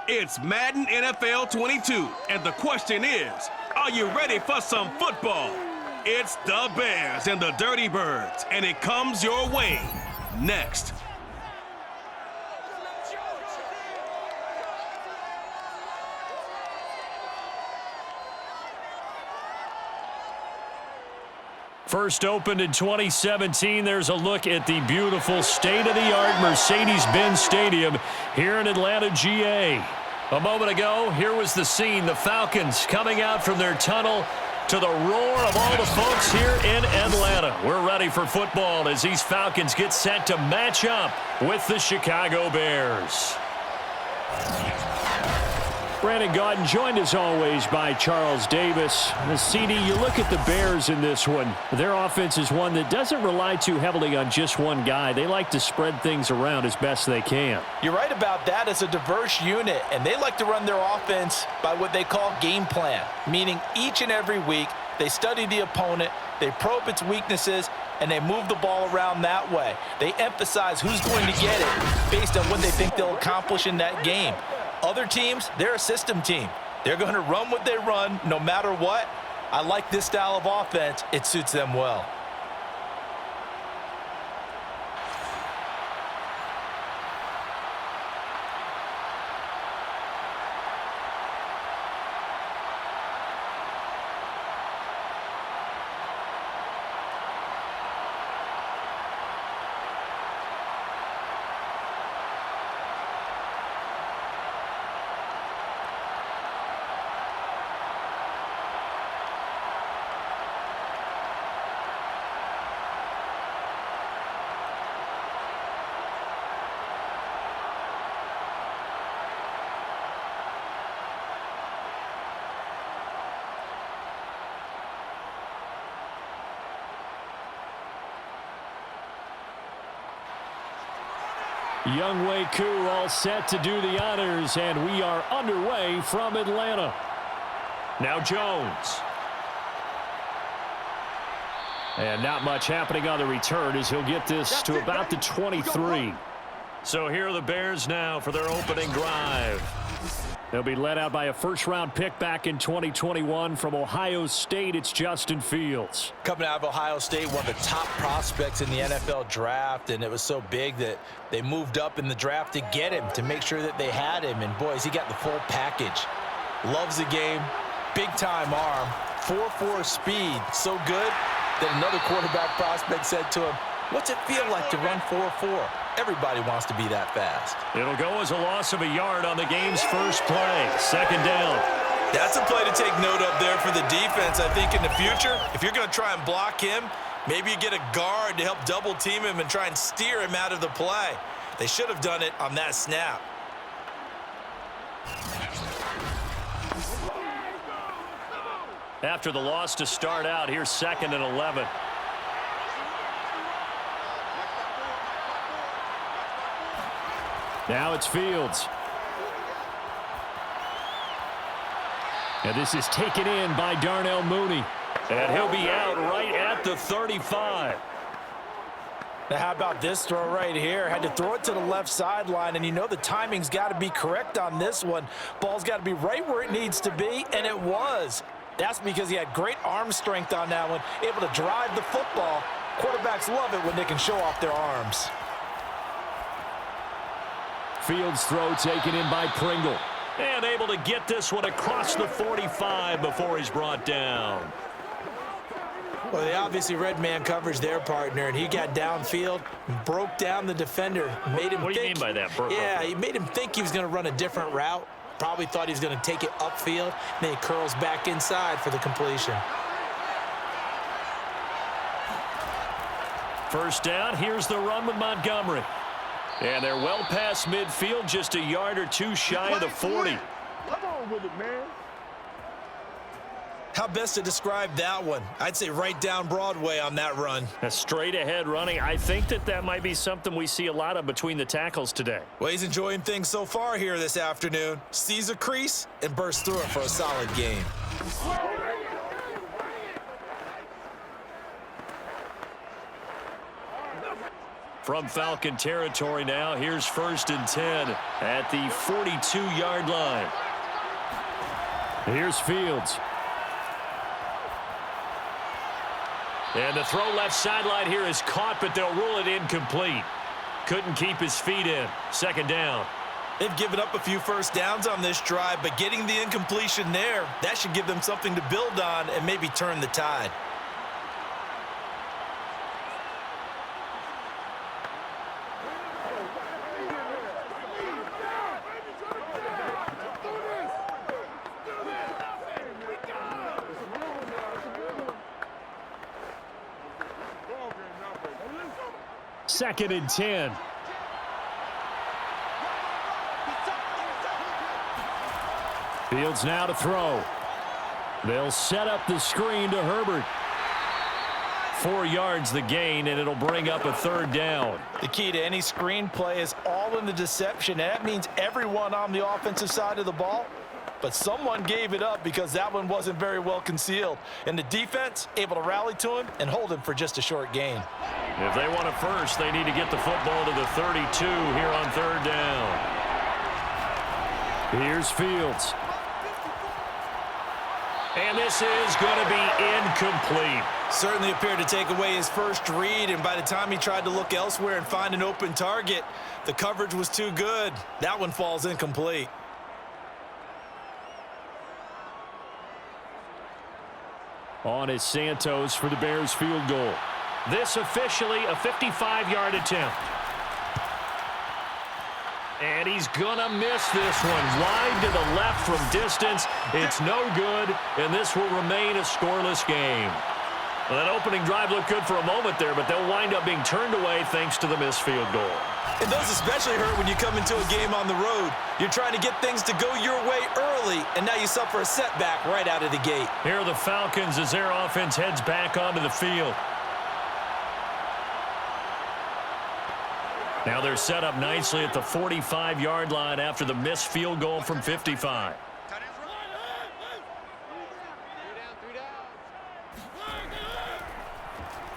It's Madden NFL 22, and the question is, are you ready for some football? It's the Bears and the Dirty Birds, and it comes your way next. First opened in 2017, there's a look at the beautiful state-of-the-art Mercedes-Benz Stadium here in Atlanta, GA. A moment ago, here was the scene. The Falcons coming out from their tunnel to the roar of all the folks here in Atlanta. We're ready for football as these Falcons get set to match up with the Chicago Bears. Brandon Gaudin joined as always by Charles Davis. CD, you look at the Bears in this one. Their offense is one that doesn't rely too heavily on just one guy. They like to spread things around as best they can. You're right about that. It's a diverse unit, and they like to run their offense by what they call game plan, meaning each and every week they study the opponent, they probe its weaknesses, and they move the ball around that way. They emphasize who's going to get it based on what they think they'll accomplish in that game. Other teams, they're a system team. They're going to run what they run no matter what. I like this style of offense. It suits them well. Younghoe Koo all set to do the honors, and we are underway from Atlanta. Now Jones. And not much happening on the return as he'll get this to about the 23. So here are the Bears now for their opening drive. They'll be led out by a first-round pick back in 2021 from Ohio State. It's Justin Fields. Coming out of Ohio State, one of the top prospects in the NFL draft, and it was so big that they moved up in the draft to get him, to make sure that they had him. And, boys, he got the full package. Loves the game, big-time arm, 4.4 speed, so good that another quarterback prospect said to him, "What's it feel like to run 4.4? Everybody wants to be that fast." It'll go as a loss of a yard on the game's first play. Second down. That's a play to take note of there for the defense. I think in the future, if you're going to try and block him, maybe you get a guard to help double team him and try and steer him out of the play. They should have done it on that snap. After the loss to start out, here's 2nd and 11. Now it's Fields. And this is taken in by Darnell Mooney. And he'll be out right at the 35. Now how about this throw right here? Had to throw it to the left sideline, and you know the timing's got to be correct on this one. Ball's got to be right where it needs to be, and it was. That's because he had great arm strength on that one, able to drive the football. Quarterbacks love it when they can show off their arms. Fields throw taken in by Pringle. And able to get this one across the 45 before he's brought down. Well, they obviously read man coverage their partner, and he got downfield, broke down the defender, made him What do you mean by that? Yeah, he made him think he was going to run a different route. Probably thought he was going to take it upfield. Then he curls back inside for the completion. First down, here's the run with Montgomery. And they're well past midfield, just a yard or two shy of the 40. Come on with it, man. How best to describe that one? I'd say right down Broadway on that run. A straight ahead running. I think that might be something we see a lot of between the tackles today. Well, he's enjoying things so far here this afternoon. Sees a crease and bursts through it for a solid game. From Falcon territory now, here's 1st and 10 at the 42-yard line. Here's Fields. And the throw left sideline here is caught, but they'll rule it incomplete. Couldn't keep his feet in. 2nd down. They've given up a few first downs on this drive, but getting the incompletion there, that should give them something to build on and maybe turn the tide. Second and 10. Fields now to throw. They'll set up the screen to Herbert. 4 yards the gain, and it'll bring up a 3rd down. The key to any screen play is all in the deception, and that means everyone on the offensive side of the ball. But someone gave it up because that one wasn't very well concealed. And the defense able to rally to him and hold him for just a short gain. If they want it first, they need to get the football to the 32 here on 3rd down. Here's Fields. And this is going to be incomplete. Certainly appeared to take away his first read, and by the time he tried to look elsewhere and find an open target, the coverage was too good. That one falls incomplete. On is Santos for the Bears field goal. This officially a 55-yard attempt. And he's going to miss this one. Wide to the left from distance. It's no good, and this will remain a scoreless game. Well, that opening drive looked good for a moment there, but they'll wind up being turned away thanks to the missed field goal. And those especially hurt when you come into a game on the road. You're trying to get things to go your way early, and now you suffer a setback right out of the gate. Here are the Falcons as their offense heads back onto the field. Now they're set up nicely at the 45-yard line after the missed field goal from 55.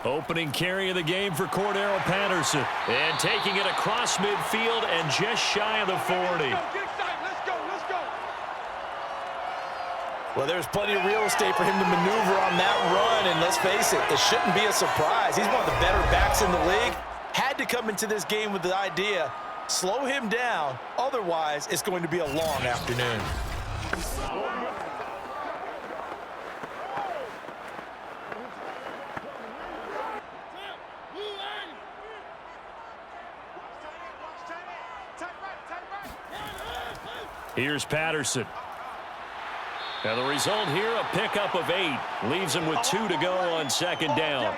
Opening carry of the game for Cordero Patterson. And taking it across midfield and just shy of the 40. Well, there's plenty of real estate for him to maneuver on that run, and let's face it, it shouldn't be a surprise. He's one of the better backs in the league. Had to come into this game with the idea, slow him down, otherwise it's going to be a long afternoon. Here's Patterson. Now the result here, a pickup of 8. Leaves him with 2 to go on 2nd down.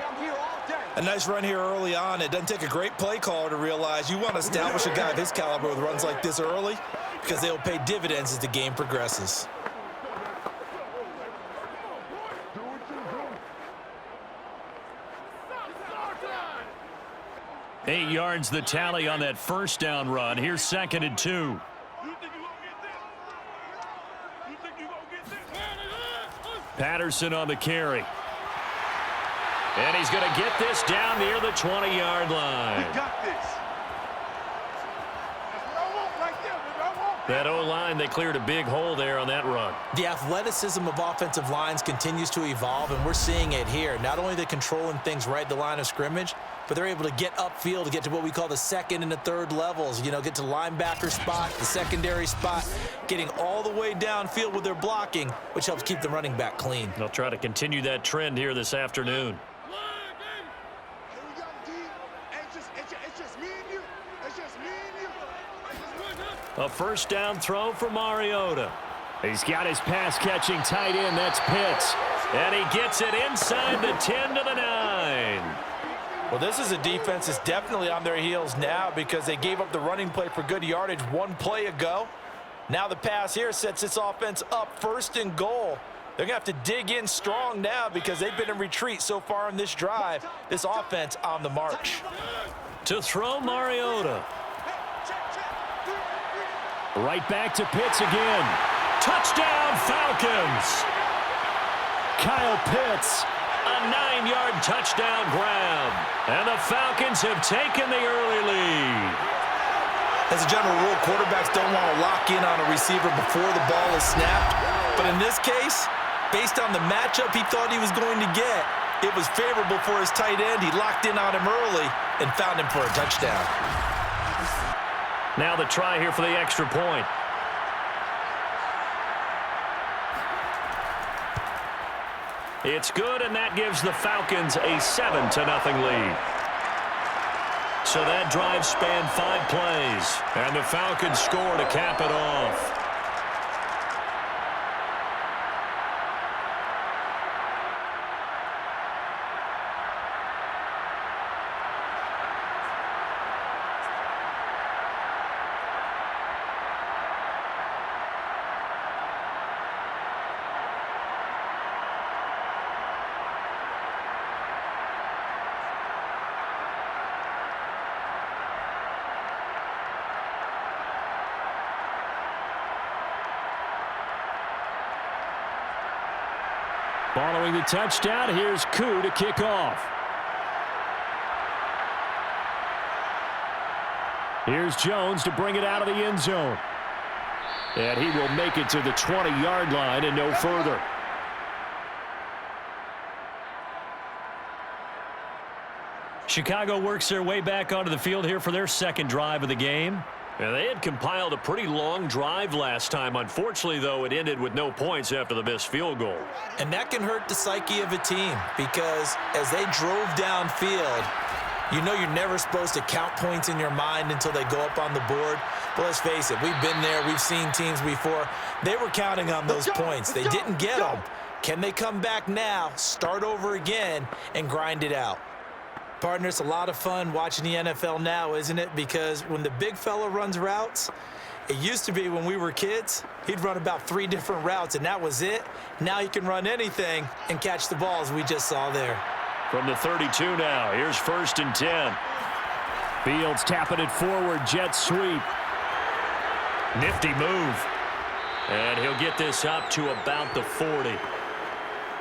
A nice run here early on. It doesn't take a great play caller to realize you want to establish a guy of his caliber with runs like this early because they'll pay dividends as the game progresses. Eight yards the tally on that 1st down run. Here's 2nd and 2. Patterson on the carry. And he's going to get this down near the 20-yard line. We got this. That O-line, they cleared a big hole there on that run. The athleticism of offensive lines continues to evolve, and we're seeing it here. Not only are they controlling things right at the line of scrimmage, but they're able to get upfield to get to what we call the 2nd and the 3rd levels. You know, get to linebacker spot, the secondary spot, getting all the way downfield with their blocking, which helps keep the running back clean. They'll try to continue that trend here this afternoon. A 1st down throw for Mariota. He's got his pass-catching tight end. That's Pitts. And he gets it inside the 10 to the 9. Well, this is a defense that's definitely on their heels now because they gave up the running play for good yardage one play ago. Now the pass here sets this offense up 1st and goal. They're going to have to dig in strong now because they've been in retreat so far in this drive. This offense on the march. To throw Mariota. Right back to Pitts again. Touchdown, Falcons. Kyle Pitts, 9-yard touchdown grab. And the Falcons have taken the early lead. As a general rule, quarterbacks don't want to lock in on a receiver before the ball is snapped. But in this case, based on the matchup he thought he was going to get, it was favorable for his tight end. He locked in on him early and found him for a touchdown. Now the try here for the extra point. It's good, and that gives the Falcons a 7-0 lead. So that drive spanned 5 plays, and the Falcons score to cap it off. Following the touchdown, here's Koo to kick off. Here's Jones to bring it out of the end zone. And he will make it to the 20-yard line and no further. Chicago works their way back onto the field here for their second drive of the game. And they had compiled a pretty long drive last time. Unfortunately, though, it ended with no points after the missed field goal. And that can hurt the psyche of a team because as they drove downfield, you know you're never supposed to count points in your mind until they go up on the board. But let's face it, we've been there. We've seen teams before. They were counting on those points. They didn't get them. Can they come back now, start over again, and grind it out? Partner, it's a lot of fun watching the NFL now, isn't it? Because when the big fella runs routes, it used to be when we were kids, he'd run about 3 different routes, and that was it. Now he can run anything and catch the ball, as we just saw there. From the 32 now, here's 1st and 10. Fields tapping it forward, jet sweep. Nifty move. And he'll get this up to about the 40.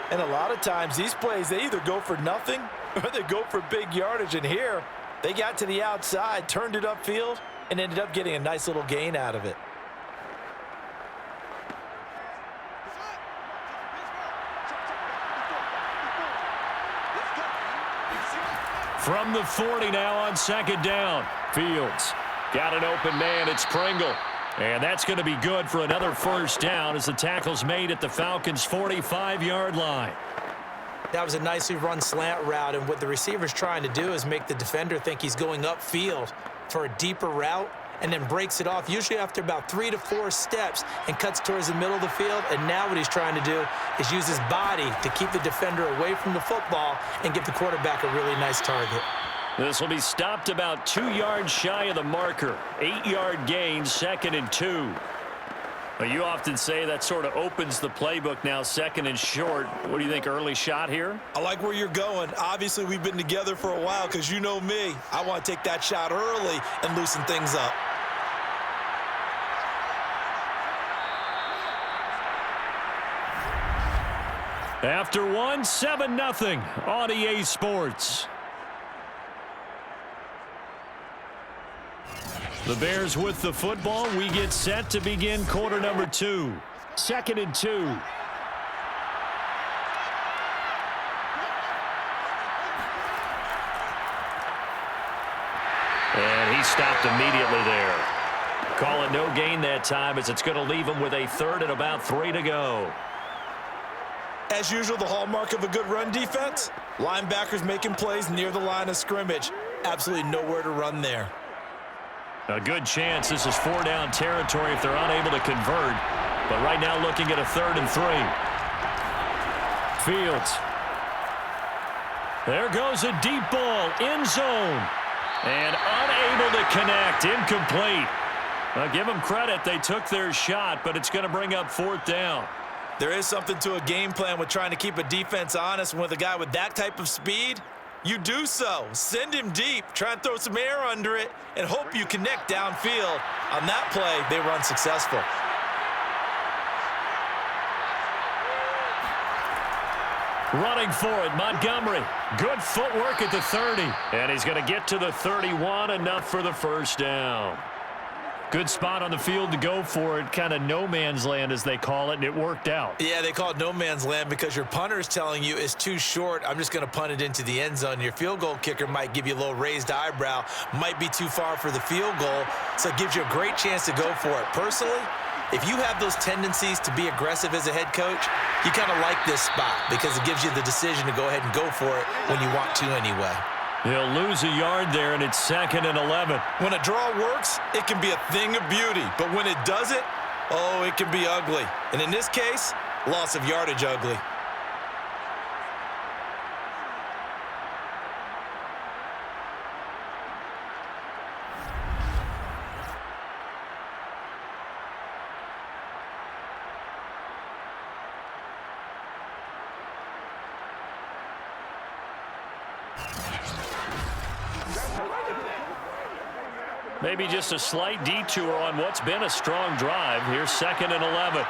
And a lot of times, these plays, they either go for nothing or they go for big yardage. And here, they got to the outside, turned it upfield, and ended up getting a nice little gain out of it. From the 40 now on 2nd down. Fields got an open man. It's Pringle. And that's going to be good for another 1st down as the tackle's made at the Falcons' 45-yard line. That was a nicely run slant route, and what the receiver's trying to do is make the defender think he's going upfield for a deeper route and then breaks it off, usually after about 3 to 4 steps, and cuts towards the middle of the field. And now what he's trying to do is use his body to keep the defender away from the football and give the quarterback a really nice target. This will be stopped about 2 yards shy of the marker. 8-yard gain, 2nd and 2. Well, you often say that sort of opens the playbook now, 2nd and short. What do you think, early shot here? I like where you're going. Obviously, we've been together for a while because you know me. I want to take that shot early and loosen things up. After one, 7-0 on EA Sports. The Bears with the football. We get set to begin quarter number 2. 2nd and 2. And he stopped immediately there. Call it no gain that time as it's going to leave him with a 3rd and about 3 to go. As usual, the hallmark of a good run defense, linebackers making plays near the line of scrimmage. Absolutely nowhere to run there. A good chance this is 4-down territory if they're unable to convert. But right now looking at a 3rd and 3. Fields. There goes a deep ball, end zone. And unable to connect, incomplete. Now give them credit, they took their shot, but it's going to bring up 4th down. There is something to a game plan with trying to keep a defense honest. And with a guy with that type of speed, you do so. Send him deep, try and throw some air under it, and hope you connect downfield. On that play, they run successful. Running for it, Montgomery. Good footwork at the 30. And he's going to get to the 31, enough for the first down. Good spot on the field to go for it. Kind of no man's land, as they call it, and it worked out. Yeah, they call it no man's land because your punter's telling you it's too short. I'm just going to punt it into the end zone. Your field goal kicker might give you a little raised eyebrow. Might be too far for the field goal, so it gives you a great chance to go for it. Personally, if you have those tendencies to be aggressive as a head coach, you kind of like this spot because it gives you the decision to go ahead and go for it when you want to anyway. He'll lose a yard there, and it's 2nd and 11. When a draw works, it can be a thing of beauty. But when it doesn't, oh, it can be ugly. And in this case, loss of yardage ugly. Maybe just a slight detour on what's been a strong drive. Here's 2nd and 11.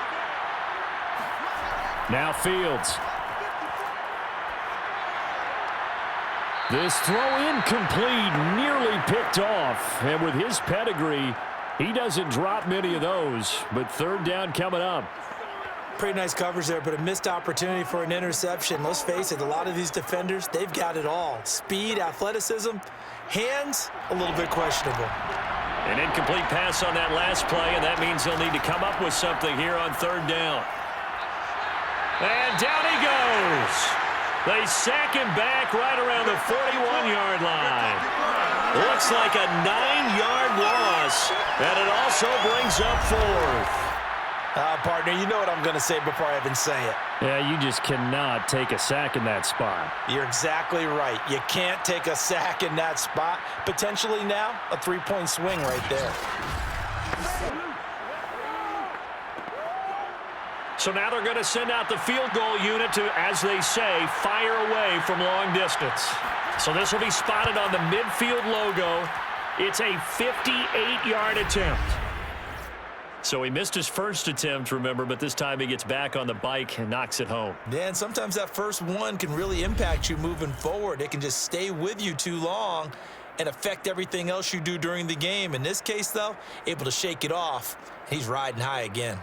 Now Fields. This throw incomplete, nearly picked off. And with his pedigree, he doesn't drop many of those. But 3rd down coming up. Pretty nice coverage there, but a missed opportunity for an interception. Let's face it, a lot of these defenders, they've got it all. Speed, athleticism, hands, a little bit questionable. An incomplete pass on that last play, and that means they'll need to come up with something here on 3rd down. And down he goes. They sack him back right around the 41-yard line. Looks like a 9-yard loss, and it also brings up 4th. Partner, you know what I'm going to say before I even say it. Yeah, you just cannot take a sack in that spot. You're exactly right. You can't take a sack in that spot. Potentially now, a 3-point swing right there. So now they're going to send out the field goal unit to, as they say, fire away from long distance. So this will be spotted on the midfield logo. It's a 58-yard attempt. So he missed his first attempt, remember, but this time he gets back on the bike and knocks it home. Yeah, and sometimes that first one can really impact you moving forward. It can just stay with you too long and affect everything else you do during the game. In this case, though, able to shake it off. He's riding high again.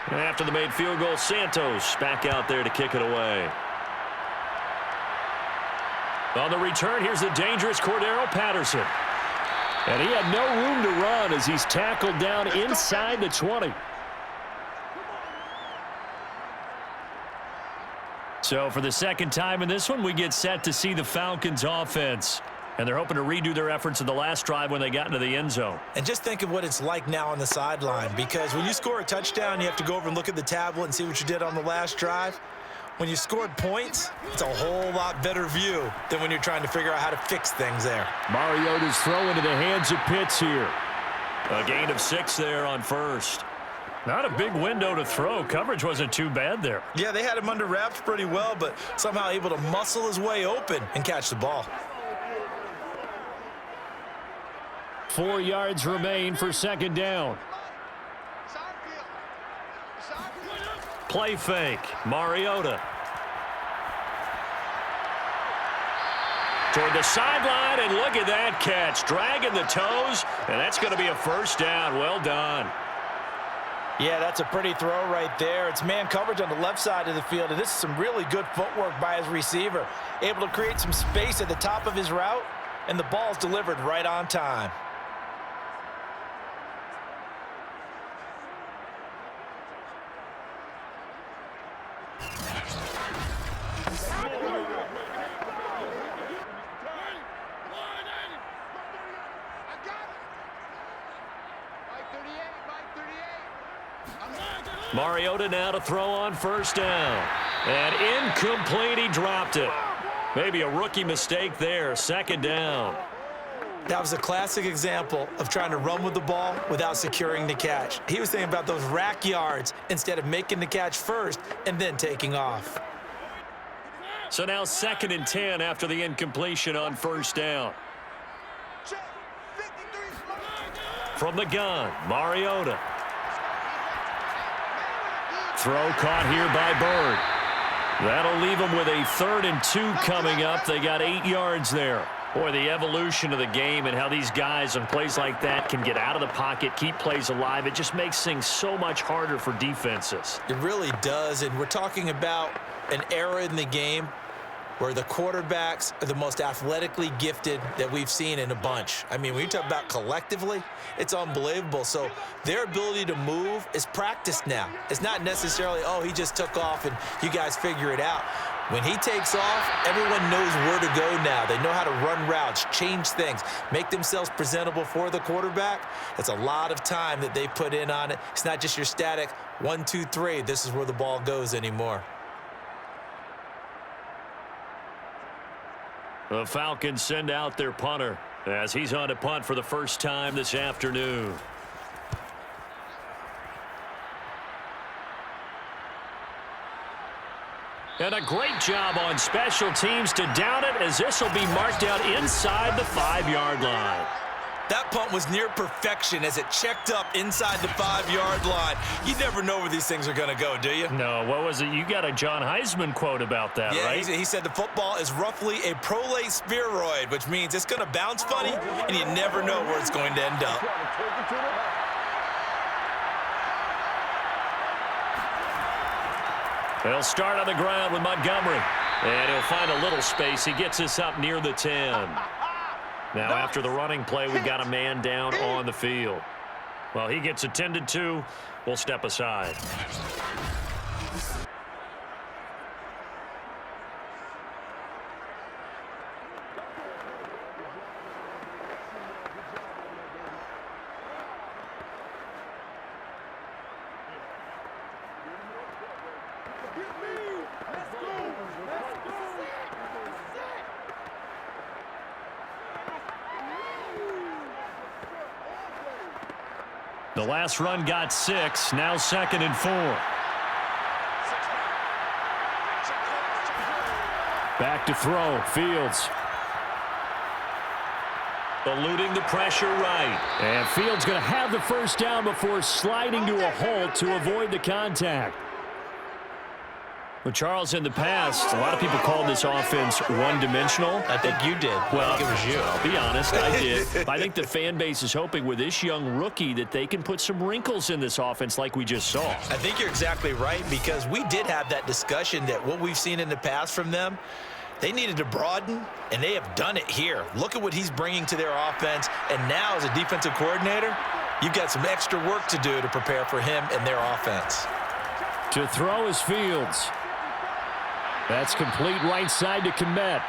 And after the made field goal, Santos back out there to kick it away. On the return, here's the dangerous Cordero Patterson. And he had no room to run as he's tackled down inside the 20. So for the 2nd time in this one, we get set to see the Falcons offense. And they're hoping to redo their efforts in the last drive when they got into the end zone. And just think of what it's like now on the sideline, because when you score a touchdown, you have to go over and look at the tablet and see what you did on the last drive. When you scored points, it's a whole lot better view than when you're trying to figure out how to fix things there. Mariota's throw into the hands of Pitts here. A gain of 6 there on 1st. Not a big window to throw. Coverage wasn't too bad there. Yeah, they had him under wraps pretty well, but somehow able to muscle his way open and catch the ball. 4 yards remain for 2nd down. Play fake. Mariota. Toward the sideline, and look at that catch. Dragging the toes, and that's going to be a 1st down. Well done. Yeah, that's a pretty throw right there. It's man coverage on the left side of the field, and this is some really good footwork by his receiver. Able to create some space at the top of his route, and the ball's delivered right on time. Mariota now to throw on 1st down. And incomplete, he dropped it. Maybe a rookie mistake there. 2nd down. That was a classic example of trying to run with the ball without securing the catch. He was thinking about those rack yards instead of making the catch first and then taking off. So now 2nd and 10 after the incompletion on first down. From the gun, Mariota. Throw caught here by Bird. That'll leave them with a 3rd and 2 coming up. They got 8 yards there. Boy, the evolution of the game and how these guys on plays like that can get out of the pocket, keep plays alive, it just makes things so much harder for defenses. It really does, and we're talking about an era in the game where the quarterbacks are the most athletically gifted that we've seen in a bunch. I mean, when you talk about collectively, it's unbelievable. So their ability to move is practiced now. It's not necessarily, oh, he just took off and you guys figure it out. When he takes off, everyone knows where to go now. They know how to run routes, change things, make themselves presentable for the quarterback. It's a lot of time that they put in on it. It's not just your static 1, 2, 3. This is where the ball goes anymore. The Falcons send out their punter as he's on to punt for the first time this afternoon. And a great job on special teams to down it, as this will be marked out inside the 5-yard line. That punt was near perfection as it checked up inside the 5-yard line. You never know where these things are going to go, do you? No, what was it? You got a John Heisman quote about that, right? Yeah, he said the football is roughly a prolate spheroid, which means it's going to bounce funny, and you never know where it's going to end up. They'll start on the ground with Montgomery. And he'll find a little space. He gets us up near the 10. Now, after the running play, we've got a man down on the field. Well, he gets attended to. We'll step aside. The last run got 6. Now 2nd and 4. Back to throw. Fields. Eluding the pressure right. And Fields going to have the first down before sliding to a halt to avoid the contact. Well, Charles, in the past, a lot of people called this offense one-dimensional. I think you did. Well, I think it was you. I'll be honest, I did. I think the fan base is hoping with this young rookie that they can put some wrinkles in this offense like we just saw. I think you're exactly right, because we did have that discussion that what we've seen in the past from them, they needed to broaden, and they have done it here. Look at what he's bringing to their offense, and now as a defensive coordinator, you've got some extra work to do to prepare for him and their offense. To throw is Fields. That's complete right side to Kmet.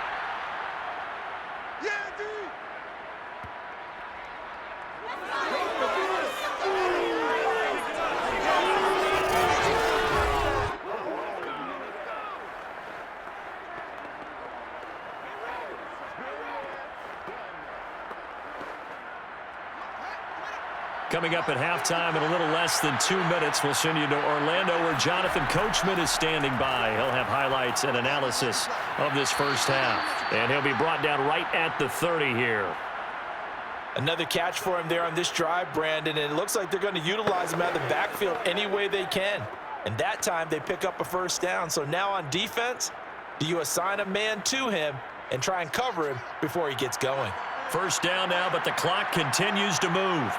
Coming up at halftime in a little less than 2 minutes, we'll send you to Orlando where Jonathan Coachman is standing by. He'll have highlights and analysis of this first half. And he'll be brought down right at the 30 here. Another catch for him there on this drive, Brandon, and it looks like they're going to utilize him out of the backfield any way they can. And that time they pick up a first down. So now on defense, do you assign a man to him and try and cover him before he gets going? First down now, but the clock continues to move.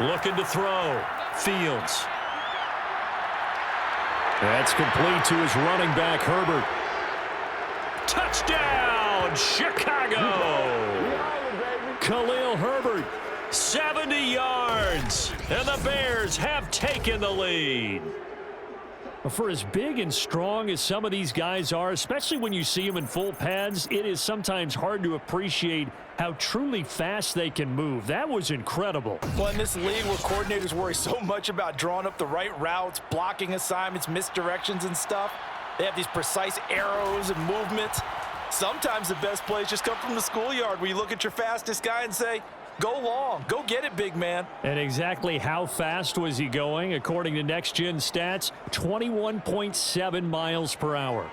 Looking to throw. Fields. That's complete to his running back, Herbert. Touchdown, Chicago! Khalil Herbert, 70 yards, and the Bears have taken the lead. For as big and strong as some of these guys are, especially when you see them in full pads, it is sometimes hard to appreciate how truly fast they can move. That was incredible. Well, in this league where coordinators worry so much about drawing up the right routes, blocking assignments, misdirections and stuff, they have these precise arrows and movements. Sometimes the best plays just come from the schoolyard where you look at your fastest guy and say, go long, go get it, big man. And exactly how fast was he going? According to Next Gen Stats, 21.7 miles per hour.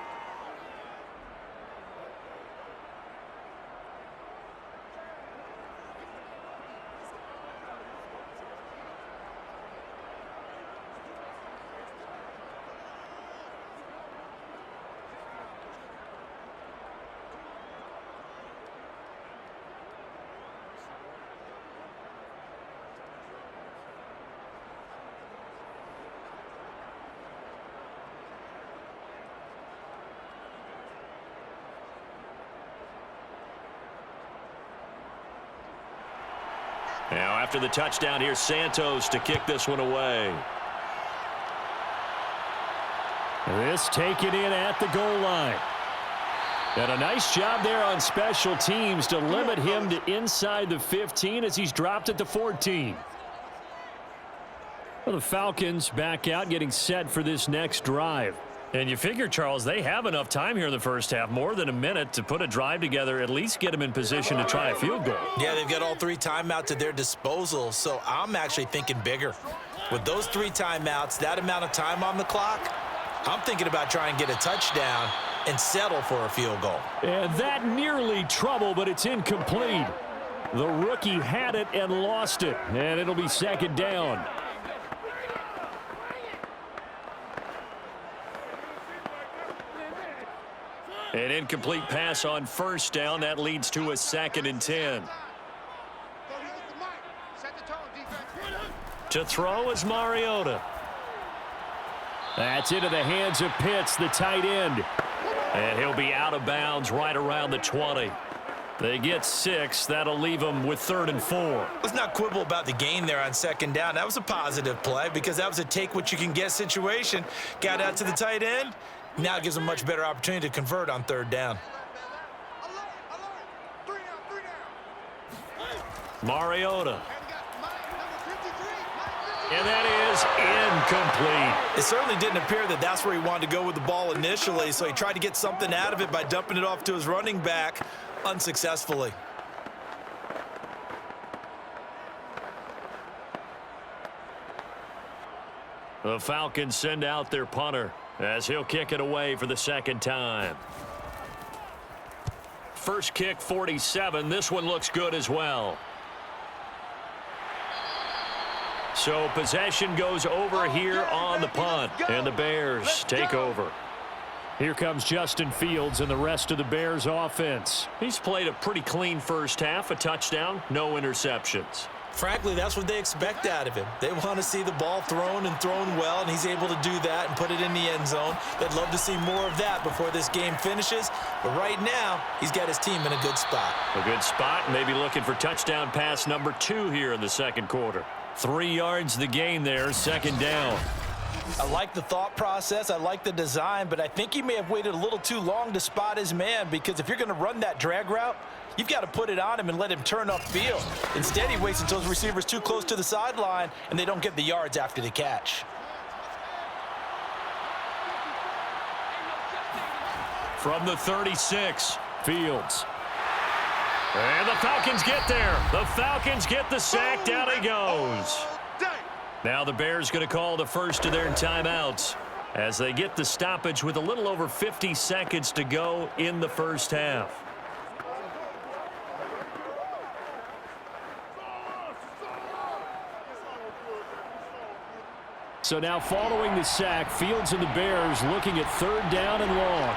Now after the touchdown, here's Santos to kick this one away. This taken in at the goal line. And a nice job there on special teams to limit him to inside the 15 as he's dropped at the 14. Well, the Falcons back out, getting set for this next drive. And you figure, Charles, they have enough time here in the first half, more than a minute, to put a drive together, at least get them in position to try a field goal. Yeah, they've got all 3 timeouts at their disposal, so I'm actually thinking bigger. With those 3 timeouts, that amount of time on the clock, I'm thinking about trying to get a touchdown and settle for a field goal. And that nearly trouble, but it's incomplete. The rookie had it and lost it, and it'll be second down. An incomplete pass on first down. That leads to a 2nd and 10. To throw is Mariota. That's into the hands of Pitts, the tight end. And he'll be out of bounds right around the 20. They get 6. That'll leave them with 3rd and 4. Let's not quibble about the gain there on 2nd down. That was a positive play because that was a take-what-you-can-get situation. Got out to the tight end. Now it gives them a much better opportunity to convert on 3rd down. Mariota. And that is incomplete. It certainly didn't appear that that's where he wanted to go with the ball initially, so he tried to get something out of it by dumping it off to his running back unsuccessfully. The Falcons send out their punter as he'll kick it away for the 2nd time. First kick, 47. This one looks good as well. So possession goes over here on the punt, and the Bears take over. Here comes Justin Fields and the rest of the Bears offense. He's played a pretty clean first half, a touchdown, no interceptions. Frankly, that's what they expect out of him. They want to see the ball thrown and thrown well, and he's able to do that and put it in the end zone. They'd love to see more of that before this game finishes. But right now, he's got his team in a good spot. A good spot, maybe looking for touchdown pass number 2 here in the 2nd quarter. 3 yards the gain there, 2nd down. I like the thought process. I like the design, but I think he may have waited a little too long to spot his man, because if you're going to run that drag route, you've got to put it on him and let him turn upfield. Instead, he waits until his receiver's too close to the sideline, and they don't get the yards after the catch. From the 36, Fields. And the Falcons get there. The Falcons get the sack. Down he goes. Now the Bears going to call the first of their timeouts as they get the stoppage with a little over 50 seconds to go in the first half. So now following the sack, Fields and the Bears looking at 3rd down and long.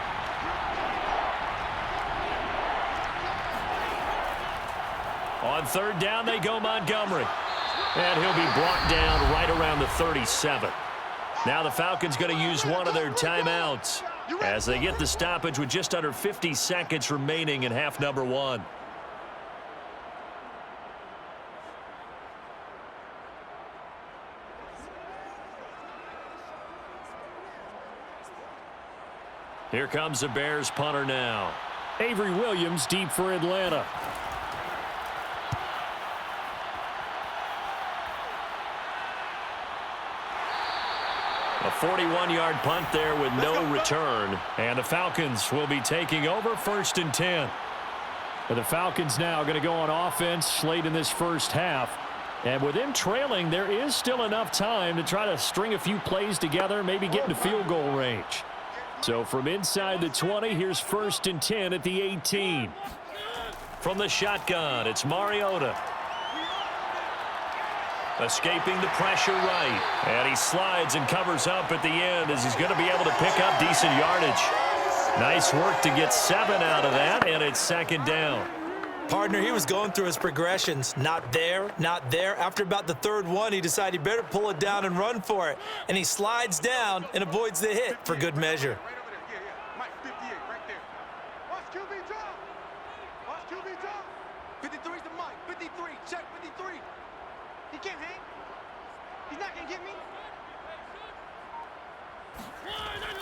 On 3rd down, they go Montgomery. And he'll be brought down right around the 37. Now the Falcons going to use one of their timeouts as they get the stoppage with just under 50 seconds remaining in half number 1. Here comes the Bears punter now. Avery Williams deep for Atlanta. A 41-yard punt there with no return. And the Falcons will be taking over 1st and 10. And the Falcons now going to go on offense late in this first half. And with them trailing, there is still enough time to try to string a few plays together, maybe get into field goal range. So from inside the 20, here's 1st and 10 at the 18. From the shotgun, it's Mariota. Escaping the pressure right. And he slides and covers up at the end as he's going to be able to pick up decent yardage. Nice work to get 7 out of that, and it's 2nd down. Partner, he was going through his progressions. Not there, not there. After about the 3rd one, he decided he better pull it down and run for it. And he slides down and avoids the hit for good measure. Mike, 58, right there. Watch QB drop. Watch QB drop. 53 is the Mike. 53. Check 53. He can't hang. He's not going to get me.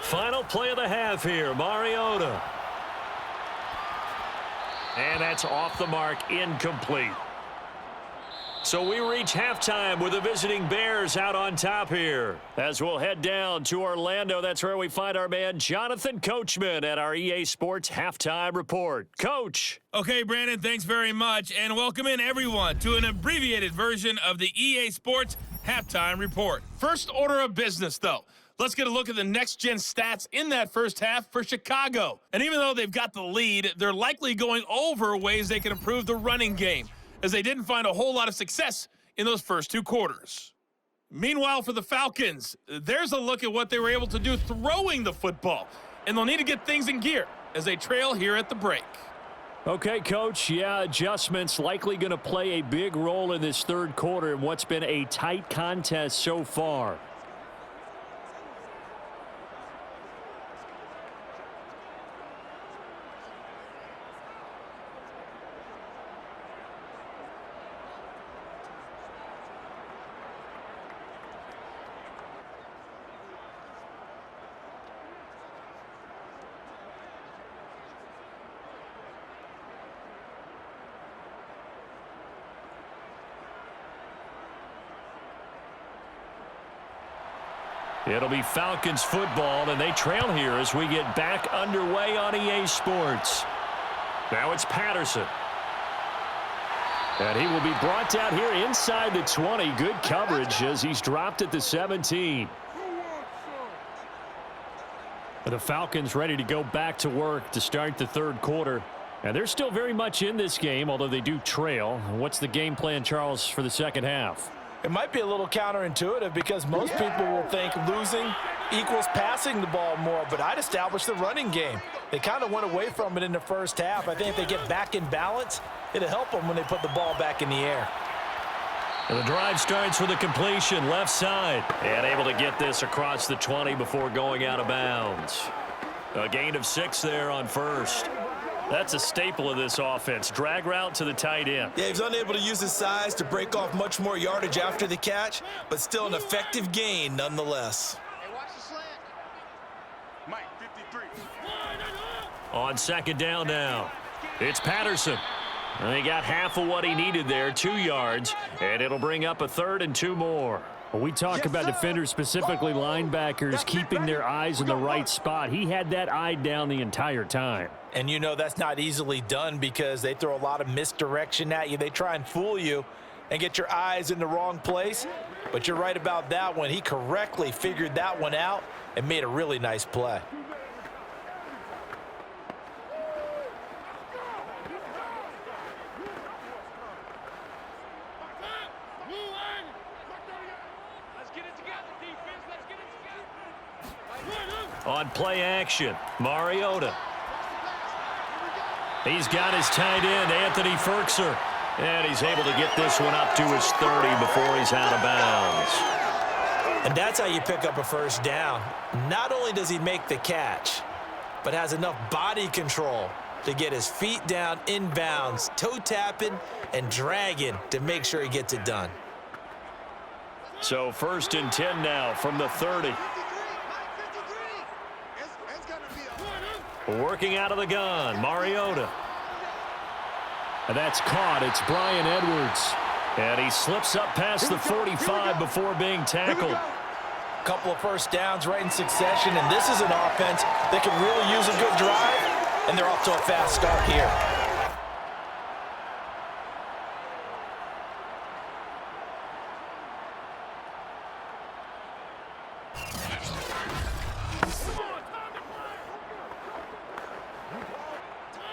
Final play of the half here, Mariota. And that's off the mark, incomplete. So we reach halftime with the visiting Bears out on top here. As we'll head down to Orlando, that's where we find our man Jonathan Coachman at our EA Sports Halftime Report. Coach. Okay, Brandon, thanks very much. And welcome in, everyone, to an abbreviated version of the EA Sports Halftime Report. First order of business, though. Let's get a look at the next-gen stats in that first half for Chicago. And even though they've got the lead, they're likely going over ways they can improve the running game, as they didn't find a whole lot of success in those first 2 quarters. Meanwhile, for the Falcons, there's a look at what they were able to do throwing the football, and they'll need to get things in gear as they trail here at the break. Okay, Coach, yeah, adjustments likely going to play a big role in this 3rd quarter in what's been a tight contest so far. It'll be Falcons football, and they trail here as we get back underway on EA Sports. Now it's Patterson. And he will be brought down here inside the 20. Good coverage as he's dropped at the 17. The Falcons ready to go back to work to start the 3rd quarter. And they're still very much in this game, although they do trail. What's the game plan, Charles, for the 2nd half? It might be a little counterintuitive because most people will think losing equals passing the ball more, but I'd establish the running game. They kind of went away from it in the first half. I think if they get back in balance, it'll help them when they put the ball back in the air. And the drive starts with a completion left side. And able to get this across the 20 before going out of bounds. A gain of 6 there on 1st. That's a staple of this offense. Drag route to the tight end. Yeah, he was unable to use his size to break off much more yardage after the catch, but still an effective gain nonetheless. Hey, watch the slant. Mike, 53. On 2nd down now, it's Patterson. And he got half of what he needed there, 2 yards, and it'll bring up a 3rd and 2 more. When we talk about defenders, specifically linebackers, keeping their eyes in the right spot, he had that eye down the entire time. And you know that's not easily done because they throw a lot of misdirection at you. They try and fool you and get your eyes in the wrong place. But you're right about that one. He correctly figured that one out and made a really nice play. On play action, Mariota. He's got his tight end, Anthony Ferkser. And he's able to get this one up to his 30 before he's out of bounds. And that's how you pick up a first down. Not only does he make the catch, but has enough body control to get his feet down in bounds, toe tapping and dragging to make sure he gets it done. So 1st and 10 now from the 30. Working out of the gun, Mariota. And that's caught. It's Brian Edwards. And he slips up past the 45 before being tackled. Couple of first downs right in succession, and this is an offense that can really use a good drive, and they're off to a fast start here.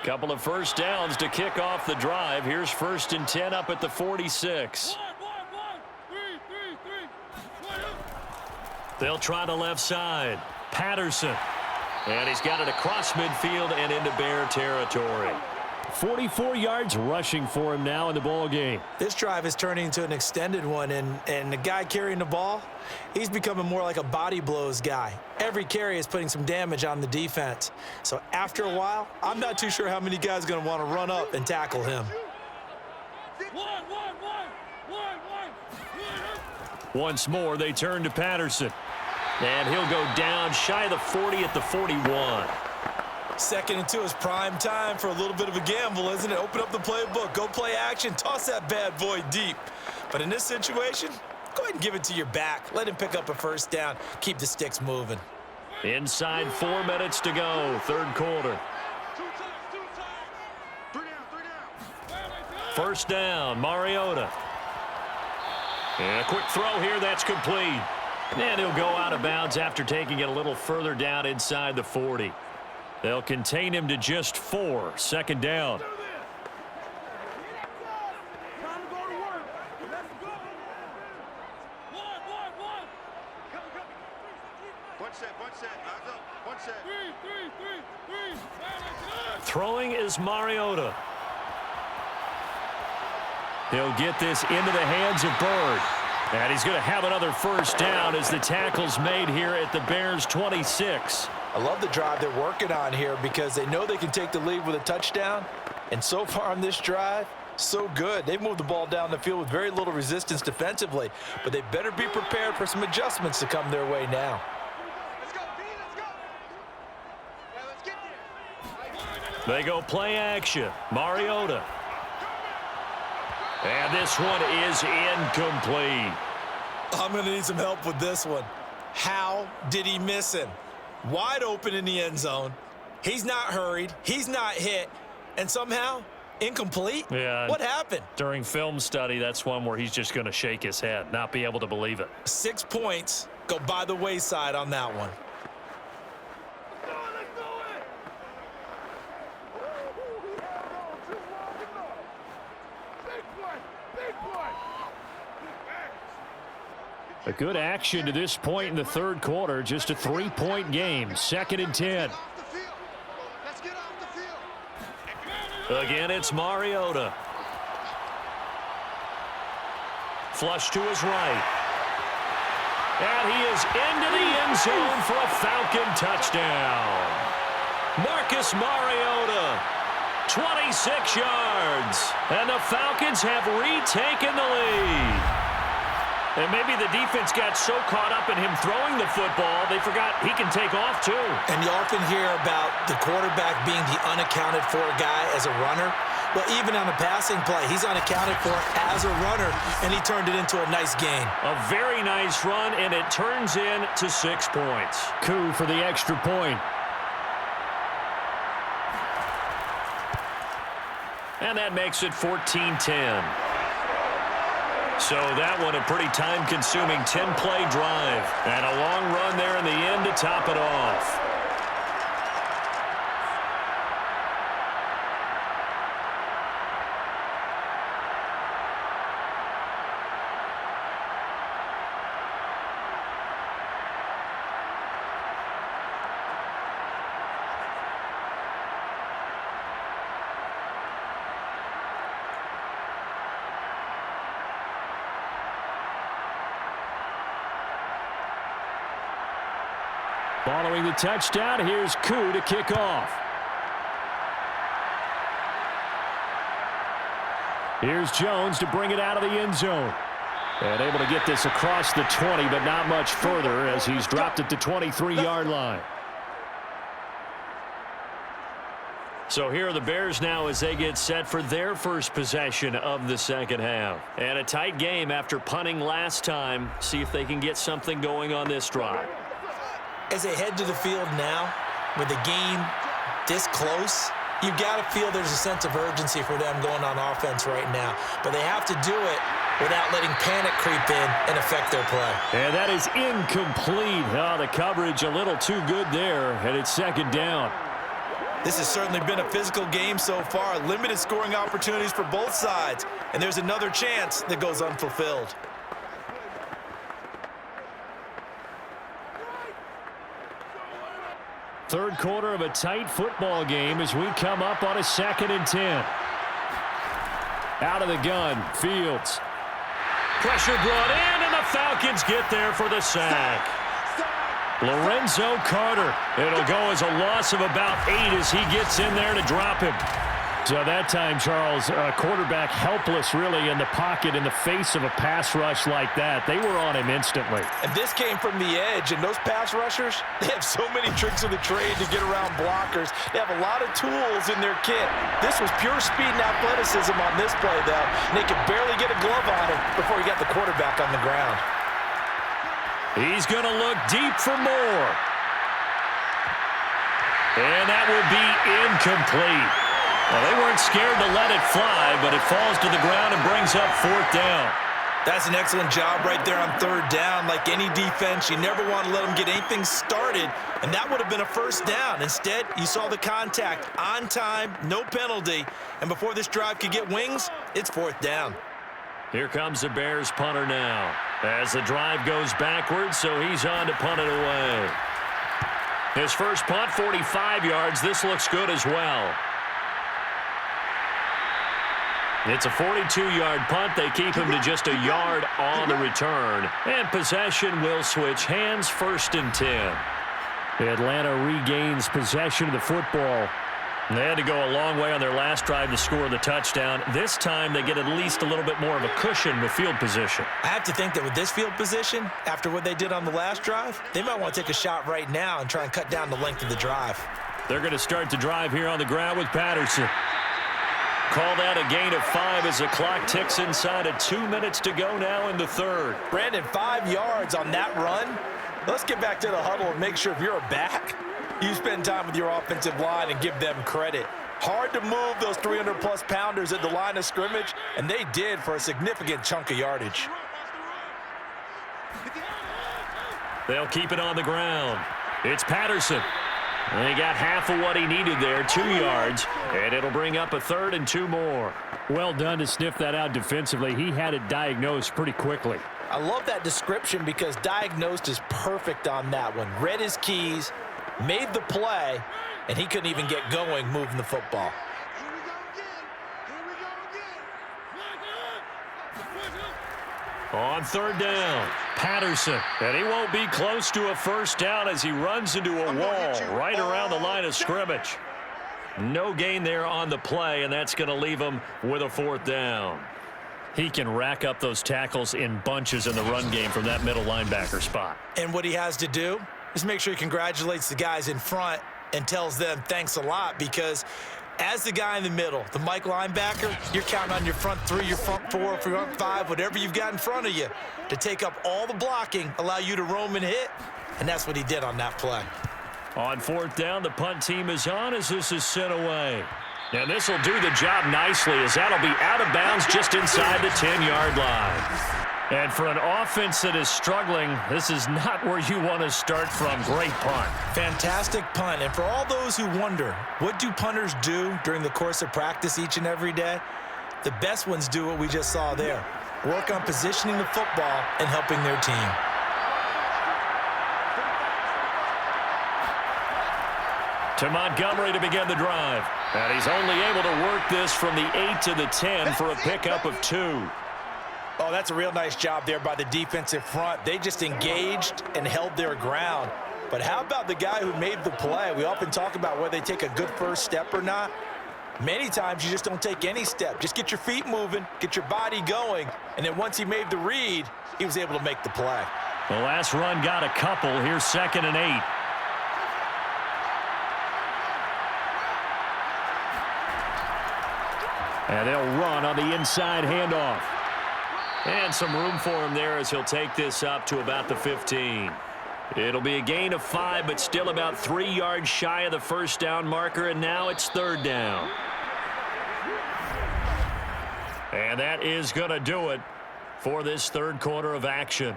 Couple of first downs to kick off the drive. Here's 1st and 10 up at the 46. They'll try the left side. Patterson. And he's got it across midfield and into Bear territory. 44 yards rushing for him now in the ball game. This drive is turning into an extended one, and the guy carrying the ball, he's becoming more like a body blows guy. Every carry is putting some damage on the defense. So after a while, I'm not too sure how many guys are going to want to run up and tackle him. Once more, they turn to Patterson. And he'll go down shy of the 40 at the 41. 2nd and 2 is prime time for a little bit of a gamble, isn't it? Open up the playbook, go play action, toss that bad boy deep. But in this situation, go ahead and give it to your back. Let him pick up a first down. Keep the sticks moving. Inside 4 minutes to go, 3rd quarter. 1st down, Mariota. And a quick throw here, that's complete. And he'll go out of bounds after taking it a little further down inside the 40. They'll contain him to just 4. 2nd down. Throwing is Mariota. He'll get this into the hands of Bird. And he's going to have another first down as the tackle's made here at the Bears' 26. I love the drive they're working on here because they know they can take the lead with a touchdown. And so far on this drive, so good. They've moved the ball down the field with very little resistance defensively. But they better be prepared for some adjustments to come their way now. Let's go, B, let's go. Yeah, let's get there. They go play action. Mariota. And this one is incomplete. I'm going to need some help with this one. How did he miss him? Wide open in the end zone. He's not hurried. He's not hit. And somehow, incomplete? Yeah. What happened? During film study, that's one where he's just going to shake his head, not be able to believe it. 6 points go by the wayside on that one. A good action to this point in the 3rd quarter. Just a 3-point game. 2nd and 10. Let's get off the field. Again, it's Mariota. Flush to his right. And he is into the end zone for a Falcon touchdown. Marcus Mariota, 26 yards. And the Falcons have retaken the lead. And maybe the defense got so caught up in him throwing the football, they forgot he can take off too. And you often hear about the quarterback being the unaccounted for guy as a runner. Well, even on a passing play, he's unaccounted for as a runner, and he turned it into a nice gain. A very nice run, and it turns into 6 points. Coup for the extra point. And that makes it 14-10. So that one a pretty time-consuming 10-play drive. And a long run there in the end to top it off. Following the touchdown, here's Koo to kick off. Here's Jones to bring it out of the end zone. And able to get this across the 20, but not much further as he's dropped at the 23-yard line. So here are the Bears now as they get set for their first possession of the second half. And a tight game after punting last time. See if they can get something going on this drive. As they head to the field now, with the game this close, you've got to feel there's a sense of urgency for them going on offense right now. But they have to do it without letting panic creep in and affect their play. And that is incomplete. Oh, the coverage a little too good there, and it's second down. This has certainly been a physical game so far. Limited scoring opportunities for both sides. And there's another chance that goes unfulfilled. Third quarter of a tight football game as we come up on a 2nd and 10. Out of the gun, Fields. Pressure brought in, and the Falcons get there for the sack. Lorenzo Carter. It'll go as a loss of about 8 as he gets in there to drop him. So that time, Charles, quarterback helpless really in the pocket in the face of a pass rush like that. They were on him instantly. And this came from the edge, and those pass rushers, they have so many tricks of the trade to get around blockers. They have a lot of tools in their kit. This was pure speed and athleticism on this play, though. And they could barely get a glove on him before he got the quarterback on the ground. He's going to look deep for more. And that will be incomplete. Well, they weren't scared to let it fly, but it falls to the ground and brings up 4th down. That's an excellent job right there on 3rd down. Like any defense, you never want to let them get anything started, and that would have been a 1st down. Instead, you saw the contact on time, no penalty, and before this drive could get wings, it's 4th down. Here comes the Bears punter now as the drive goes backwards, so he's on to punt it away. His first punt, 45 yards. This looks good as well. It's a 42-yard punt. They keep him to just a yard on the return. And possession will switch hands, 1st and 10. Atlanta regains possession of the football. They had to go a long way on their last drive to score the touchdown. This time they get at least a little bit more of a cushion with field position. I have to think that with this field position, after what they did on the last drive, they might want to take a shot right now and try and cut down the length of the drive. They're going to start the drive here on the ground with Patterson. Called out a gain of 5 as the clock ticks inside of 2 minutes to go now in the 3rd. Brandon, 5 yards on that run. Let's get back to the huddle and make sure if you're a back, you spend time with your offensive line and give them credit. Hard to move those 300-plus pounders at the line of scrimmage, and they did for a significant chunk of yardage. They'll keep it on the ground. It's Patterson. And he got half of what he needed there, 2 yards, and it'll bring up a 3rd and 2 more. Well done to sniff that out defensively. He had it diagnosed pretty quickly. I love that description because diagnosed is perfect on that one. Read his keys, made the play, and he couldn't even get going moving the football. Here we go again. Here we go again. On 3rd down, Patterson. And he won't be close to a 1st down as he runs into a wall right around the line of scrimmage. No gain there on the play, and that's going to leave him with a 4th down. He can rack up those tackles in bunches in the run game from that middle linebacker spot. And what he has to do is make sure he congratulates the guys in front and tells them thanks a lot, because as the guy in the middle, the Mike linebacker, you're counting on your front 3, your front 4, front 5, whatever you've got in front of you to take up all the blocking, allow you to roam and hit, and that's what he did on that play. On 4th down, the punt team is on as this is sent away. And this will do the job nicely as that'll be out of bounds just inside the 10-yard line. And for an offense that is struggling, this is not where you want to start from. Great punt. Fantastic punt. And for all those who wonder, what do punters do during the course of practice each and every day? The best ones do what we just saw there. Work on positioning the football and helping their team. To Montgomery to begin the drive. And he's only able to work this from the 8 to the 10 for a pickup of 2. Oh, that's a real nice job there by the defensive front. They just engaged and held their ground. But how about the guy who made the play? We often talk about whether they take a good first step or not. Many times you just don't take any step. Just get your feet moving, get your body going, and then once he made the read, he was able to make the play. The last run got a couple. Here's 2nd and 8. And they'll run on the inside handoff. And some room for him there as he'll take this up to about the 15. It'll be a gain of 5, but still about 3 yards shy of the first down marker, and now it's 3rd down. And that is going to do it for this 3rd quarter of action.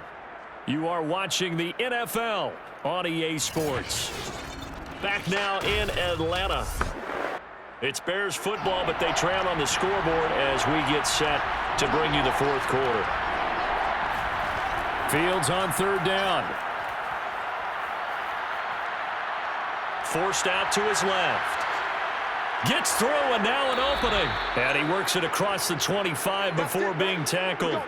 You are watching the NFL on EA Sports. Back now in Atlanta. It's Bears football, but they trail on the scoreboard as we get set to bring you the 4th quarter. Fields on 3rd down. Forced out to his left. Gets through, and now an opening. And he works it across the 25 before being tackled.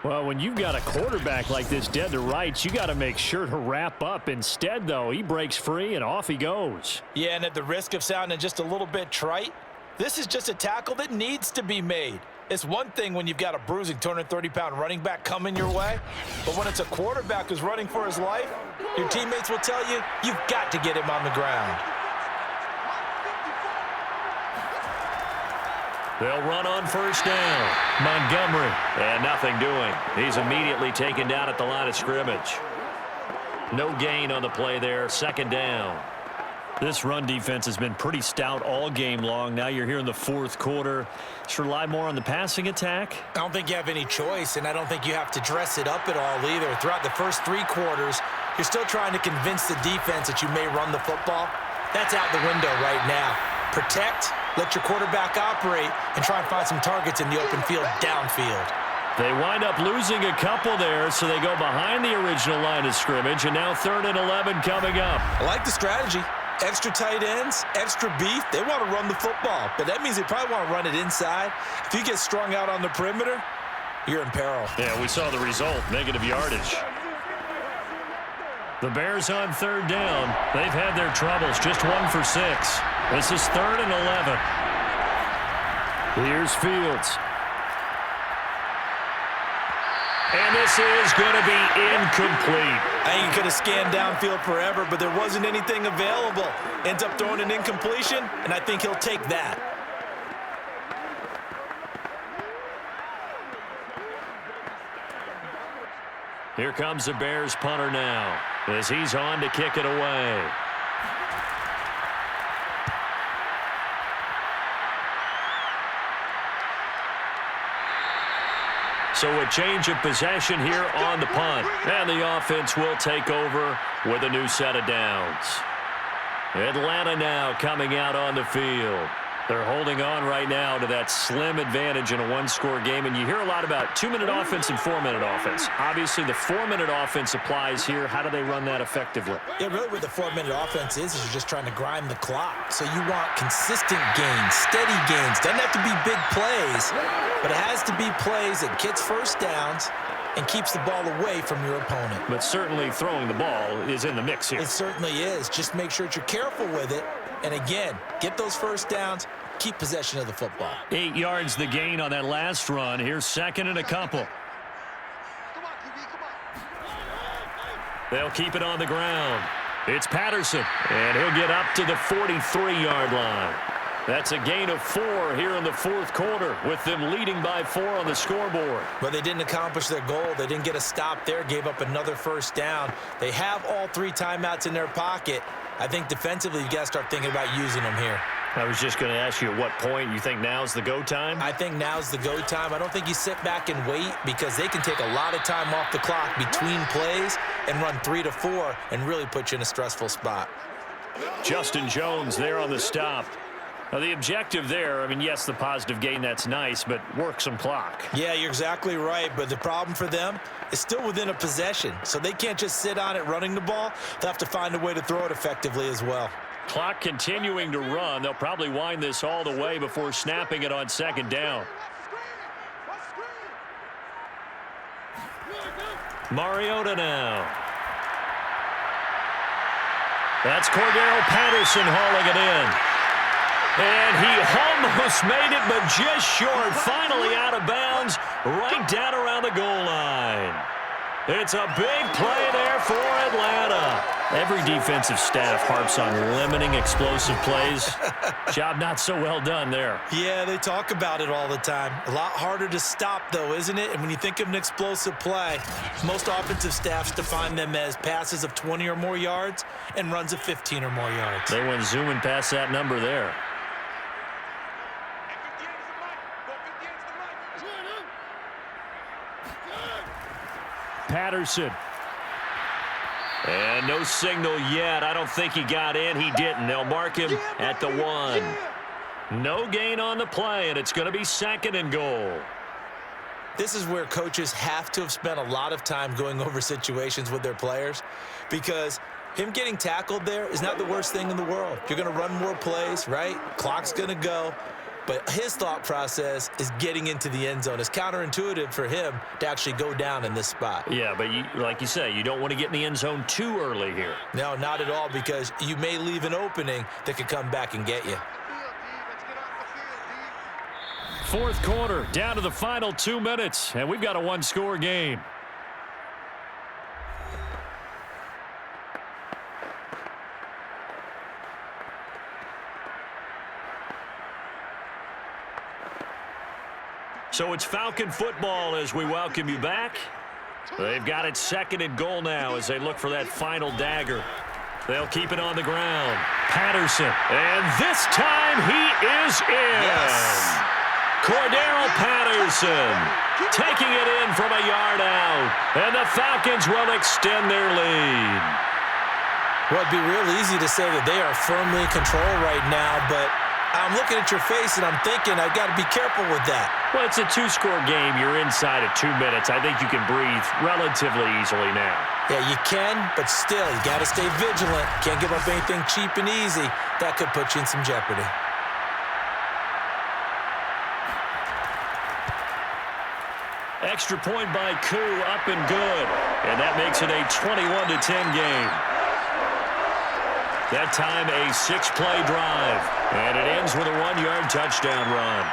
Well, when you've got a quarterback like this dead to rights, you got to make sure to wrap up. Instead, though, he breaks free and off he goes. Yeah, and at the risk of sounding just a little bit trite, this is just a tackle that needs to be made. It's one thing when you've got a bruising 230-pound running back coming your way, but when it's a quarterback who's running for his life, your teammates will tell you, you've got to get him on the ground. They'll run on 1st down. Montgomery. And nothing doing. He's immediately taken down at the line of scrimmage. No gain on the play there. 2nd down. This run defense has been pretty stout all game long. Now you're here in the 4th quarter. Should rely more on the passing attack? I don't think you have any choice, and I don't think you have to dress it up at all either. Throughout the first 3 quarters, you're still trying to convince the defense that you may run the football. That's out the window right now. Protect, let your quarterback operate, and try and find some targets in the open field downfield. They wind up losing a couple there, so they go behind the original line of scrimmage, and now 3rd and 11 coming up. I like the strategy. Extra tight ends, extra beef. They want to run the football, but that means they probably want to run it inside. If you get strung out on the perimeter, you're in peril. Yeah, we saw the result, negative yardage. The Bears on 3rd down. They've had their troubles, just 1 for 6. This is 3rd and 11. Here's Fields. And this is going to be incomplete. I think he could have scanned downfield forever, but there wasn't anything available. Ends up throwing an incompletion, and I think he'll take that. Here comes the Bears punter now as he's on to kick it away. So a change of possession here on the punt. And the offense will take over with a new set of downs. Atlanta now coming out on the field. They're holding on right now to that slim advantage in a 1-score game. And you hear a lot about 2-minute offense and 4-minute offense. Obviously, the 4-minute offense applies here. How do they run that effectively? Yeah, really what the 4-minute offense is you're just trying to grind the clock. So you want consistent gains, steady gains. Doesn't have to be big plays, but it has to be plays that gets first downs and keeps the ball away from your opponent. But certainly throwing the ball is in the mix here. It certainly is. Just make sure that you're careful with it. And again, get those first downs, keep possession of the football. 8 yards the gain on that last run. Here's 2nd and a couple. Come on, QB, come on. They'll keep it on the ground. It's Patterson, and he'll get up to the 43-yard line. That's a gain of 4 here in the 4th quarter, with them leading by 4 on the scoreboard. But they didn't accomplish their goal. They didn't get a stop there, gave up another first down. They have all 3 timeouts in their pocket. I think defensively you got to start thinking about using them here. I was just going to ask you at what point you think now's the go time? I think now's the go time. I don't think you sit back and wait because they can take a lot of time off the clock between plays and run 3 to 4 and really put you in a stressful spot. Justin Jones there on the stop. Now, the objective there, I mean, yes, the positive gain, that's nice, but work some clock. Yeah, you're exactly right, but the problem for them is still within a possession, so they can't just sit on it running the ball. They'll have to find a way to throw it effectively as well. Clock continuing to run. They'll probably wind this all the way before snapping it on 2nd down. Mariota now. That's Cordero Patterson hauling it in. And he almost made it, but just short. Finally out of bounds, right down around the goal line. It's a big play there for Atlanta. Every defensive staff harps on limiting explosive plays. Job not so well done there. Yeah, they talk about it all the time. A lot harder to stop, though, isn't it? And when you think of an explosive play, most offensive staffs define them as passes of 20 or more yards and runs of 15 or more yards. They went zooming past that number there. Patterson. And no signal yet. I don't think he got in. He didn't. They'll mark him at the 1. No gain on the play, and it's going to be 2nd and goal. This is where coaches have to have spent a lot of time going over situations with their players, because him getting tackled there is not the worst thing in the world. You're going to run more plays, right? Clock's going to go. But his thought process is getting into the end zone. It's counterintuitive for him to actually go down in this spot. Yeah, but like you say, you don't want to get in the end zone too early here. No, not at all, because you may leave an opening that could come back and get you. 4th quarter, down to the final 2 minutes, and we've got a one-score game. So it's Falcon football as we welcome you back. They've got it 2nd and goal now as they look for that final dagger. They'll keep it on the ground. Patterson. And this time he is in. Yes. Cordero Patterson taking it in from a yard out. And the Falcons will extend their lead. Well, it'd be real easy to say that they are firmly in control right now, but I'm looking at your face and I'm thinking I've got to be careful with that. Well, it's a 2-score game. You're inside of 2 minutes. I think you can breathe relatively easily now. Yeah, you can, but still, you got to stay vigilant. Can't give up anything cheap and easy. That could put you in some jeopardy. Extra point by Koo, up and good. And that makes it a 21-10 game. That time a 6-play drive. And it ends with a 1-yard touchdown run.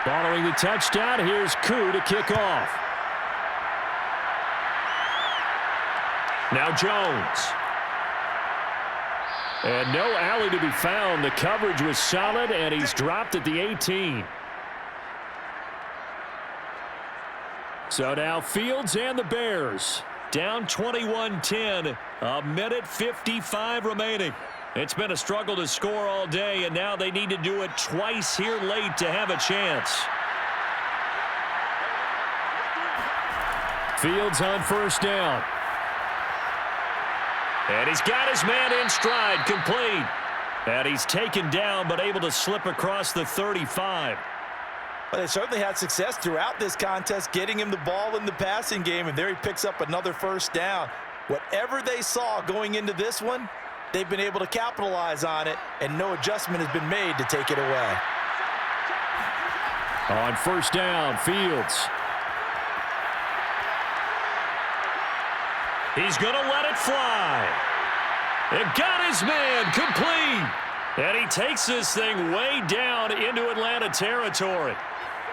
Following the touchdown, here's Koo to kick off. Now Jones. And no alley to be found. The coverage was solid, and he's dropped at the 18. So now Fields and the Bears down 21-10. A minute 55 remaining. It's been a struggle to score all day, and now they need to do it twice here late to have a chance. Fields on 1st down. And he's got his man in stride, complete. And he's taken down, but able to slip across the 35. Well, they certainly had success throughout this contest, getting him the ball in the passing game, and there he picks up another 1st down. Whatever they saw going into this one, they've been able to capitalize on it, and no adjustment has been made to take it away. On 1st down, Fields. He's going to let it fly. And got his man complete. And he takes this thing way down into Atlanta territory.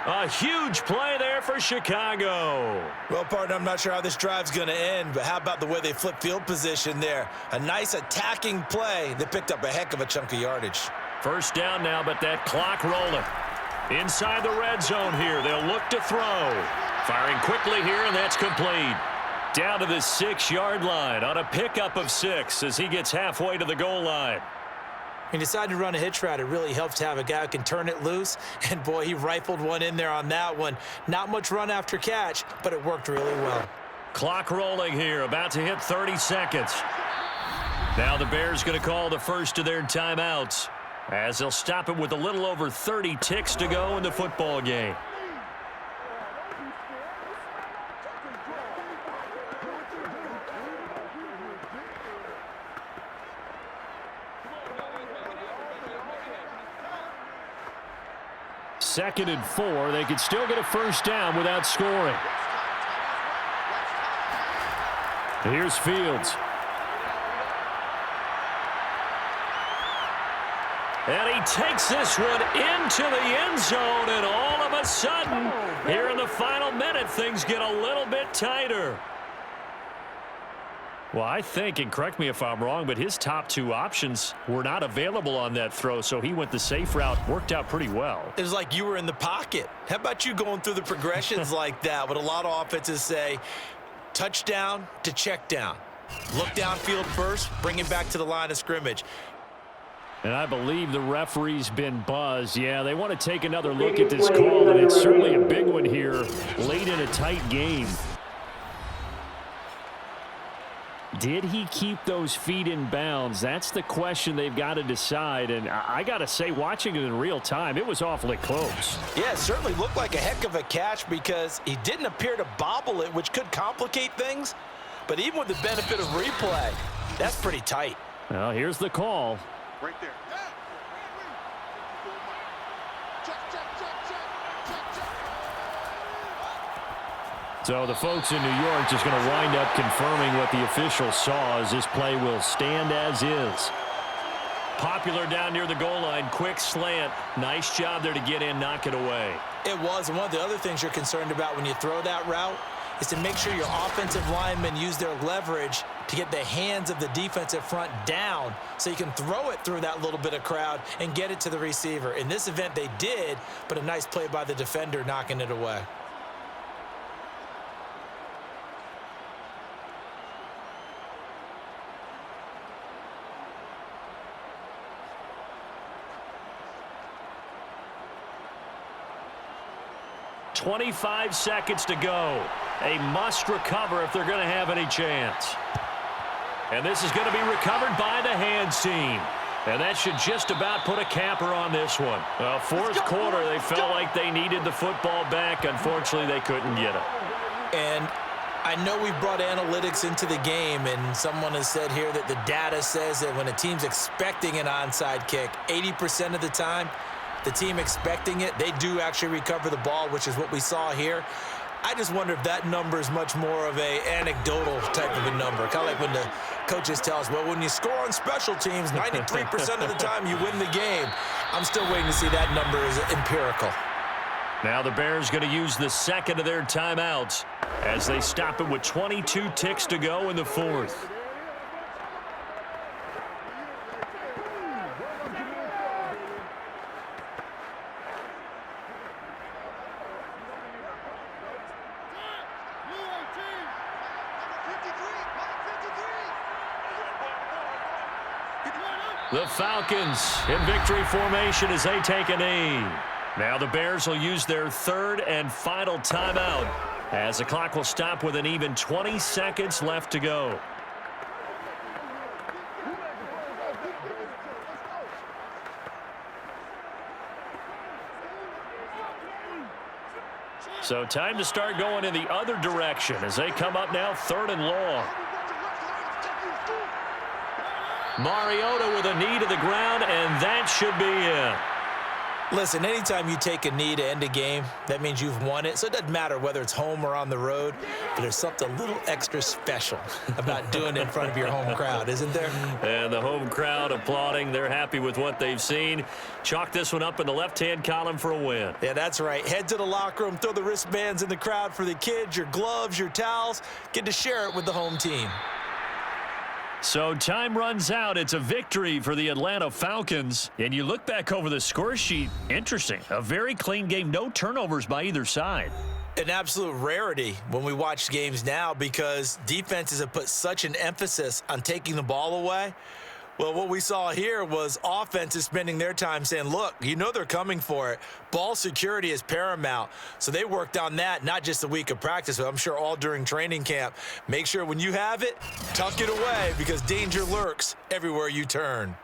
A huge play there for Chicago. Well, partner, I'm not sure how this drive's going to end, but how about the way they flip field position there? A nice attacking play that picked up a heck of a chunk of yardage. 1st down now, but that clock rolling. Inside the red zone here, they'll look to throw. Firing quickly here, and that's complete. Down to the 6-yard line on a pickup of 6 as he gets halfway to the goal line. He decided to run a hitch route. It really helps to have a guy who can turn it loose. And, boy, he rifled one in there on that one. Not much run after catch, but it worked really well. Clock rolling here, about to hit 30 seconds. Now the Bears going to call the first of their timeouts as they'll stop it with a little over 30 ticks to go in the football game. 2nd and 4. They could still get a first down without scoring. Here's Fields. And he takes this one into the end zone, and all of a sudden, here in the final minute, things get a little bit tighter. Well, I think, and correct me if I'm wrong, but his top 2 options were not available on that throw, so he went the safe route. Worked out pretty well. It was like you were in the pocket. How about you going through the progressions like that? What a lot of offenses say, touchdown to check down. Look downfield first, bring it back to the line of scrimmage. And I believe the referee's been buzzed. Yeah, they want to take another look at this call, and it's certainly a big one here late in a tight game. Did he keep those feet in bounds? That's the question they've got to decide. And I got to say, watching it in real time, it was awfully close. Yeah, it certainly looked like a heck of a catch because he didn't appear to bobble it, which could complicate things. But even with the benefit of replay, that's pretty tight. Well, here's the call. Right there. So the folks in New York just going to wind up confirming what the official saw, as this play will stand as is. Popular down near the goal line, quick slant. Nice job there to get in, knock it away. It was, and one of the other things you're concerned about when you throw that route is to make sure your offensive linemen use their leverage to get the hands of the defensive front down so you can throw it through that little bit of crowd and get it to the receiver. In this event, they did, but a nice play by the defender knocking it away. .25 seconds to go. A must recover if they're going to have any chance. And this is going to be recovered by the hands team. And that should just about put a capper on this one. Well, fourth quarter, they felt like they needed the football back. Unfortunately, they couldn't get it. And I know we've brought analytics into the game, and someone has said here that the data says that when a team's expecting an onside kick, 80% of the time, the team expecting it, they do actually recover the ball, which is what we saw here. I just wonder if that number is much more of a anecdotal type of a number. Kind of like when the coaches tell us, well, when you score on special teams, 93% of the time you win the game. I'm still waiting to see that number is empirical. Now the Bears going to use the second of their timeouts as they stop it with 22 ticks to go in the fourth. The Falcons in victory formation as they take a knee. Now the Bears will use their third and final timeout as the clock will stop with an even 20 seconds left to go. So time to start going in the other direction as they come up now third and long. Mariota with a knee to the ground, and that should be it. Listen, anytime you take a knee to end a game, that means you've won it. So it doesn't matter whether it's home or on the road, but there's something a little extra special about doing it in front of your home crowd, isn't there? And the home crowd applauding. They're happy with what they've seen. Chalk this one up in the left-hand column for a win. Yeah, that's right. Head to the locker room, throw the wristbands in the crowd for the kids, your gloves, your towels. Get to share it with the home team. So time runs out. It's a victory for the Atlanta Falcons. And you look back over the score sheet, interesting. A very clean game, no turnovers by either side. An absolute rarity when we watch games now because defenses have put such an emphasis on taking the ball away. Well, what we saw here was offenses spending their time saying, look, you know they're coming for it. Ball security is paramount. So they worked on that, not just a week of practice, but I'm sure all during training camp. Make sure when you have it, tuck it away because danger lurks everywhere you turn.